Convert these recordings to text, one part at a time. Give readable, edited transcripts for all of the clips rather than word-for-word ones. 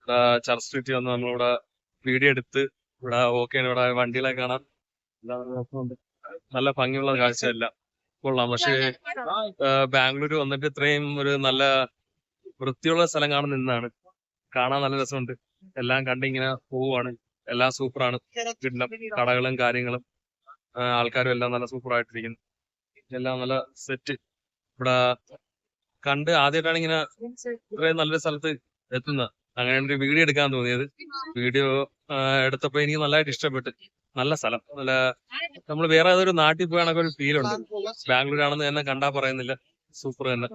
ഇവിടെ ചർച്ച് സ്ട്രീറ്റിൽ വന്ന് നമ്മളിവിടെ വീഡിയോ എടുത്ത് ഇവിടെ ഓക്കെയാണ്. ഇവിടെ വണ്ടികളെ കാണാൻ എല്ലാം നല്ല രസമുണ്ട്. നല്ല ഭംഗിയുള്ള കാഴ്ചയല്ല കൊള്ളാം. പക്ഷേ ബാംഗ്ലൂർ വന്നിട്ട് ഇത്രയും ഒരു നല്ല വൃത്തിയുള്ള സ്ഥലം കാണുന്ന നിന്നാണ്. കാണാൻ നല്ല രസമുണ്ട്. എല്ലാം കണ്ടിങ്ങനെ പോവുകയാണ്. എല്ലാം സൂപ്പറാണ്. കിടിലം കടകളും കാര്യങ്ങളും ആൾക്കാരും എല്ലാം നല്ല സൂപ്പറായിട്ടിരിക്കുന്നു. എല്ലാം നല്ല സെറ്റ്. ഇവിടെ കണ്ട് ആദ്യമായിട്ടാണ് ഇങ്ങനെ ഇത്രയും നല്ലൊരു സ്ഥലത്ത് എത്തുന്നത്. അങ്ങനെ ഒരു വീഡിയോ എടുക്കാൻ തോന്നിയത്. വീഡിയോ എടുത്തപ്പോ എനിക്ക് നല്ലതായിട്ട് ഇഷ്ടപ്പെട്ടു. നല്ല സ്ഥലം. നല്ല നമ്മൾ വേറെ ഏതൊരു നാട്ടിൽ പോയാണൊക്കെ ഒരു ഫീൽ ഉണ്ട്. ബാംഗ്ലൂർ ആണെന്ന് തന്നെ കണ്ടാ പറയുന്നില്ല. സൂപ്പർ തന്നെ.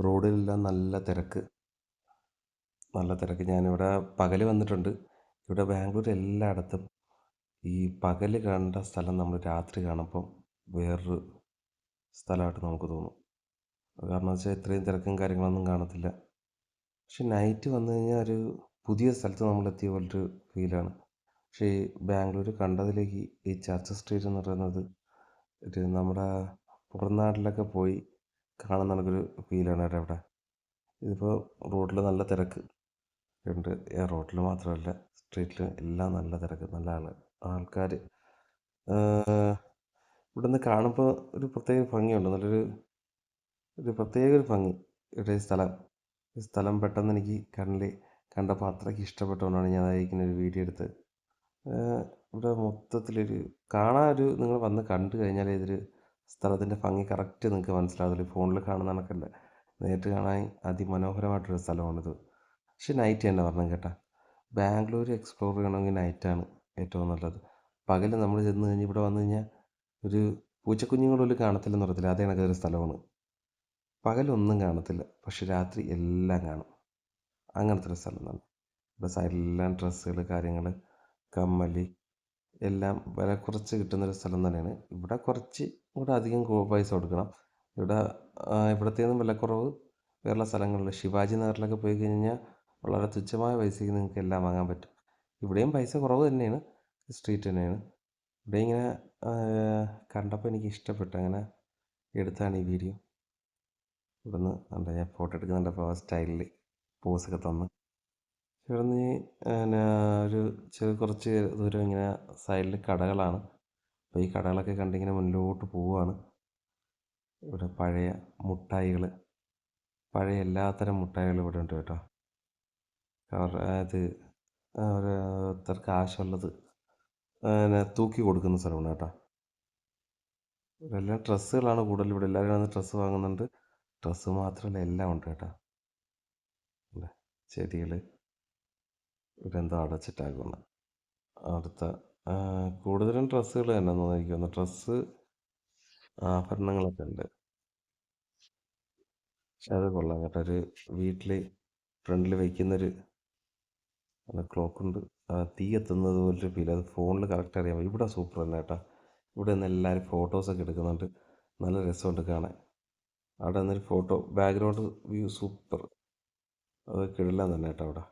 റോഡിലെല്ലാം നല്ല തിരക്ക്. ഞാനിവിടെ പകൽ വന്നിട്ടുണ്ട്. ഇവിടെ ബാംഗ്ലൂർ എല്ലായിടത്തും ഈ പകൽ കണ്ട സ്ഥലം നമ്മൾ രാത്രി കാണുമ്പം വേറൊരു സ്ഥലമായിട്ട് നമുക്ക് തോന്നും. കാരണം വെച്ചാൽ ഇത്രയും തിരക്കും കാര്യങ്ങളൊന്നും കാണത്തില്ല. പക്ഷെ നൈറ്റ് വന്നു കഴിഞ്ഞാൽ ഒരു പുതിയ സ്ഥലത്ത് നമ്മളെത്തിയ പോലൊരു ഫീലാണ്. പക്ഷേ ഈ ബാംഗ്ലൂർ കണ്ടതിലേക്ക് ഈ ചർച്ച് സ്ട്രീറ്റ് എന്ന് പറയുന്നത് ഒരു നമ്മുടെ പുറം നാട്ടിലൊക്കെ പോയി കാണുന്ന കണക്കൊരു ഫീലാണ് കേട്ടോ ഇവിടെ. ഇതിപ്പോൾ റോഡിൽ നല്ല തിരക്ക് ഉണ്ട്. റോഡിൽ മാത്രമല്ല, സ്ട്രീറ്റിൽ എല്ലാം നല്ല തിരക്ക്, നല്ല ആൾക്കാർ. ഇവിടുന്ന് കാണുമ്പോൾ ഒരു പ്രത്യേക ഭംഗിയുണ്ട്. ഒരു പ്രത്യേക ഒരു ഭംഗി ഇവിടെ ഈ സ്ഥലം പെട്ടെന്ന് എനിക്ക് കണ്ണിൽ കണ്ടപ്പോൾ അത്രയ്ക്ക് ഇഷ്ടപ്പെട്ടുകൊണ്ടാണ് ഞാൻ ഇങ്ങനെ ഒരു വീഡിയോ എടുത്തത്. ഇവിടെ മൊത്തത്തിലൊരു കാണാൻ നിങ്ങൾ വന്ന് കണ്ടു കഴിഞ്ഞാൽ ഇതൊരു സ്ഥലത്തിൻ്റെ ഭംഗി കറക്റ്റ് നിങ്ങൾക്ക് മനസ്സിലാവില്ല. ഫോണിൽ കാണുന്ന കണക്കല്ല, നേരിട്ട് കാണാൻ അതിമനോഹരമായിട്ടൊരു സ്ഥലമാണിത്. പക്ഷെ നൈറ്റ് തന്നെ വരണം കേട്ടോ. ബാംഗ്ലൂർ എക്സ്പ്ലോർ ചെയ്യണമെങ്കിൽ നൈറ്റാണ് ഏറ്റവും നല്ലത്. പകൽ നമ്മൾ ചെന്ന് കഴിഞ്ഞ് ഇവിടെ വന്നു കഴിഞ്ഞാൽ ഒരു പൂച്ചക്കുഞ്ഞുങ്ങൾ പോലും കാണത്തില്ലെന്ന് പറയത്തില്ല, അതേ കണക്കൊരു സ്ഥലമാണ്. പകലൊന്നും കാണത്തില്ല, പക്ഷെ രാത്രി എല്ലാം കാണും. അങ്ങനത്തെ ഒരു സ്ഥലം തന്നെ. ഇവിടെ സൈഡിലെല്ലാം ഡ്രസ്സുകൾ, കാര്യങ്ങൾ, കമ്മൽ എല്ലാം വില കുറച്ച് കിട്ടുന്നൊരു സ്ഥലം തന്നെയാണ്. ഇവിടെ അധികം പൈസ കൊടുക്കണം. ഇവിടത്തേന്നും വിലക്കുറവ് വേറെയുള്ള സ്ഥലങ്ങളിൽ ശിവാജി നഗറിലൊക്കെ പോയി കഴിഞ്ഞാൽ വളരെ തുച്ഛമായ പൈസയ്ക്ക് നിങ്ങൾക്ക് എല്ലാം വാങ്ങാൻ പറ്റും. ഇവിടെയും പൈസ കുറവ് തന്നെയാണ്, സ്ട്രീറ്റ് തന്നെയാണ്. ഇവിടെ ഇങ്ങനെ കണ്ടപ്പോൾ എനിക്ക് ഇഷ്ടപ്പെട്ടു, അങ്ങനെ എടുത്താണ് ഈ വീഡിയോ. ഇവിടുന്ന് കണ്ട ഞാൻ ഫോട്ടോ എടുക്കുന്നുണ്ടപ്പോൾ ആ സ്റ്റൈലിൽ പോസൊക്കെ തന്ന്. ഇവിടുന്ന് പിന്നെ കുറച്ച് ദൂരം ഇങ്ങനെ സൈഡിൽ കടകളാണ്. അപ്പോൾ ഈ കടകളൊക്കെ കണ്ടിങ്ങനെ മുന്നിലോട്ട് പോവുകയാണ്. ഇവിടെ പഴയ മുട്ടായികൾ, പഴയ എല്ലാത്തരം മുട്ടായികളും ഇവിടെ ഉണ്ട് കേട്ടോ. അത് ഓരോരുത്തർക്ക് ആവശ്യമുള്ളത് പിന്നെ തൂക്കി കൊടുക്കുന്ന സ്ഥലമാണ് കേട്ടോ. ഇവിടെല്ലാം ഡ്രസ്സുകളാണ് കൂടുതൽ. ഇവിടെ എല്ലാവരും വന്ന് ഡ്രസ്സ് വാങ്ങുന്നുണ്ട്. ഡ്രസ്സ് മാത്രമല്ല, എല്ലാം ഉണ്ട് കേട്ടോ. ചെടികൾ ഇവിടെ എന്തോ അടച്ചിട്ടാക്കുന്നത്. അടുത്ത കൂടുതലും ഡ്രസ്സുകൾ തന്നെ എനിക്ക് തോന്നുന്നു. ഡ്രസ്സ്, ആഭരണങ്ങളൊക്കെ ഉണ്ട്. പക്ഷെ അത് കൊള്ളാം കേട്ടോ. ഒരു വീട്ടിൽ ഫ്രണ്ടിൽ വയ്ക്കുന്നൊരു ക്ലോക്കുണ്ട്. തീ എത്തുന്നത് പോലൊരു ഫീൽ. അത് ഫോണിൽ കറക്റ്റ് അറിയാൻ പറ്റും. ഇവിടെ സൂപ്പർ തന്നെ കേട്ടോ. ഇവിടെ നിന്ന് എല്ലാവരും ഫോട്ടോസൊക്കെ എടുക്കുന്നുണ്ട്. നല്ല രസമുണ്ട് കാണാൻ. അവിടെ നിന്നൊരു ഫോട്ടോ ബാക്ക്ഗ്രൗണ്ട് വ്യൂ സൂപ്പർ. അത് കിടിലം തന്നെ കേട്ടോ അവിടെ.